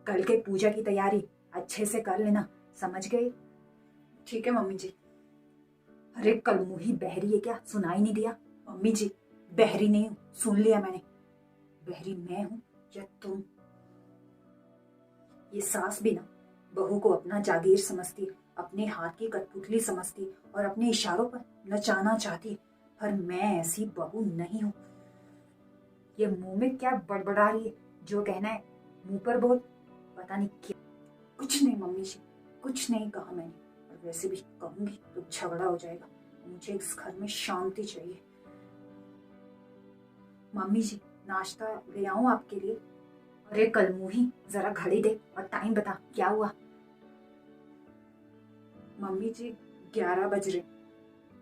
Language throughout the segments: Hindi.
कल के पूजा की तैयारी अच्छे से कर लेना, समझ गए? ठीक है मम्मी जी। अरे कल मुही बहरी है क्या, सुनाई नहीं दिया? मम्मी जी बहरी नहीं हूं, सुन लिया मैंने। बहरी मैं हूं या तुम? ये सास भी ना बहू को अपना जागीर समझती, अपने हाथ की कठपुतली समझती और अपने इशारों पर नचाना चाहती, पर मैं ऐसी बहू नहीं हूं। ये मुंह में क्या बड़बड़ा रही है? जो कहना है मुंह पर बोल। पता नहीं क्या। कुछ नहीं मम्मी जी, कुछ नहीं कहा मैंने, और वैसे भी कहूंगी तो झगड़ा हो जाएगा। मुझे इस घर में शांति चाहिए। मम्मी जी नाश्ता ले आऊं आपके लिए? अरे कल मुही जरा घड़ी दे और टाइम बता, क्या हुआ? मम्मी जी 11 बज रहे।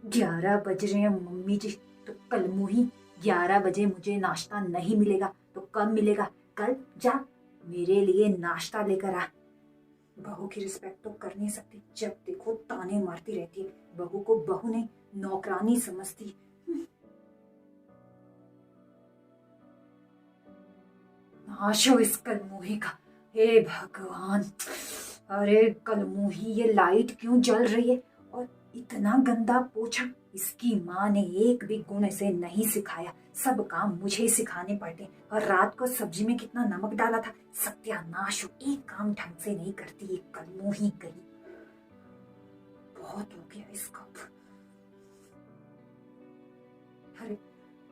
11 बज रहे हैं मम्मी जी, तो कल मुही 11 बजे मुझे नाश्ता नहीं मिलेगा तो कब मिलेगा? कल जा मेरे लिए नाश्ता लेकर आ। बहू की रिस्पेक्ट तो कर नहीं सकती, जब देखो ताने मारती रहती है। बहू को बहू नहीं नौकरानी समझती। नाशो इस कलमुही का, हे भगवान। अरे कलमुही ये लाइट क्यों जल रही है? और इतना गंदा पोछा। इसकी माँ ने एक भी गुण इसे नहीं सिखाया, सब काम मुझे ही सिखाने पड़ते। और रात को सब्जी में कितना नमक डाला था, सत्यानाश हो, एक काम ढंग से नहीं करती ये कलमुही गई। बहुत हो गया इसका। अरे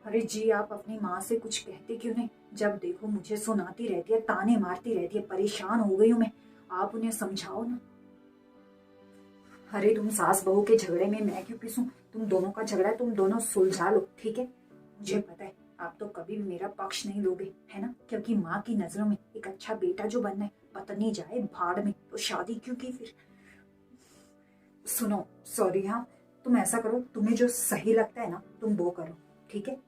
अरे जी आप अपनी माँ से कुछ कहते क्यों नहीं? जब देखो मुझे सुनाती रहती है, ताने मारती रहती है, परेशान हो गई हूँ मैं। आप उन्हें समझाओ ना। अरे तुम सास बहू के झगड़े में मैं क्यों पिसूं? तुम दोनों का झगड़ा है, तुम दोनों सुलझा लो, ठीक है? मुझे पता है आप तो कभी भी मेरा पक्ष नहीं लोगे, है ना? क्योंकि माँ की नजरों में एक अच्छा बेटा जो बनना है, पत्नी जाए भाड़ में तो शादी क्यों की फिर? सुनो, सॉरी हाँ, तुम ऐसा करो, तुम्हें जो सही लगता है ना तुम वो करो, ठीक है?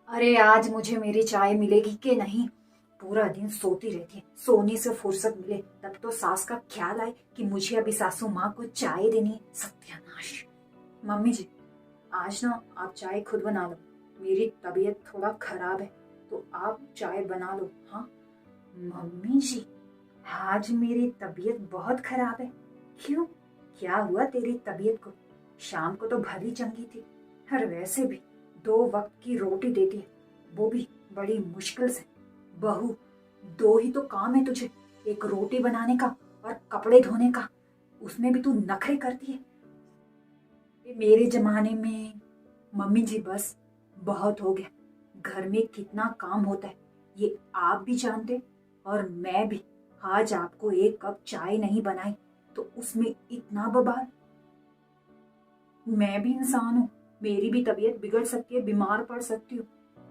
अरे आज मुझे मेरी चाय मिलेगी कि नहीं? पूरा दिन सोती रहती है, सोने से फुर्सत मिले तब तो सास का ख्याल आए कि मुझे अभी सासू माँ को चाय देनी है। सत्यानाश। मम्मी जी आज ना आप चाय खुद बना लो, मेरी तबीयत थोड़ा खराब है तो आप चाय बना लो। हाँ मम्मी जी आज मेरी तबीयत बहुत खराब है। क्यों, क्या हुआ तेरी तबीयत को? शाम को तो भली चंगी थी। हर वैसे भी 2 वक्त की रोटी देती है, वो भी बड़ी मुश्किल से। बहू 2 ही तो काम है तुझे, एक रोटी बनाने का और कपड़े धोने का, उसमें भी तू नखरे करती है। ये मेरे जमाने में मम्मी जी बस बहुत हो गया। घर में कितना काम होता है ये आप भी जानते, और मैं भी। आज आपको एक कप चाय नहीं बनाई तो उसमें इतना बवाल। मैं भी इंसान हूँ, मेरी भी तबीयत बिगड़ सकती है, बीमार पड़ सकती हूँ।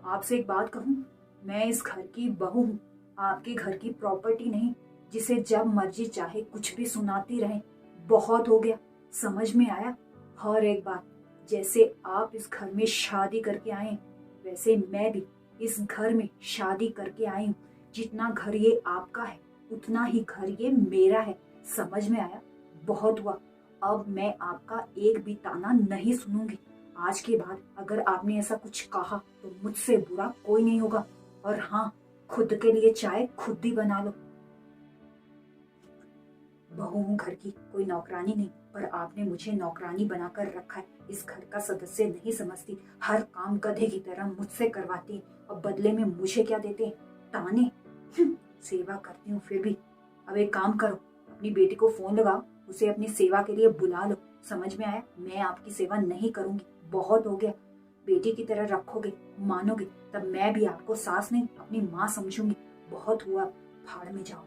आपसे एक बात कहूँ, मैं इस घर की बहू हूँ, आपके घर की प्रॉपर्टी नहीं, जिसे जब मर्जी चाहे कुछ भी सुनाती रहे। बहुत हो गया, समझ में आया? और एक बात, जैसे आप इस घर में शादी करके आए वैसे मैं भी इस घर में शादी करके आई हूँ। जितना घर ये आपका है उतना ही घर ये मेरा है, समझ में आया? बहुत हुआ, अब मैं आपका एक भी ताना नहीं सुनूंगी। आज के बाद अगर आपने ऐसा कुछ कहा तो मुझसे बुरा कोई नहीं होगा। और हाँ, खुद के लिए चाय खुद ही बना लो। बहू हूँ घर की, कोई नौकरानी नहीं, पर आपने मुझे नौकरानी बनाकर रखा है। इस घर का सदस्य नहीं समझती, हर काम गधे की तरह मुझसे करवाती है और बदले में मुझे क्या देते हैं? ताने। सेवा करती हूँ फिर भी। अब एक काम करो, अपनी बेटी को फोन लगाओ, उसे अपनी सेवा के लिए बुला लो। समझ में आया? मैं आपकी सेवा नहीं करूंगी, बहुत हो गया। बेटी की तरह रखोगे, मानोगे, तब मैं भी आपको सास नहीं अपनी माँ समझूंगी। बहुत हुआ, भाड़ में जाओ।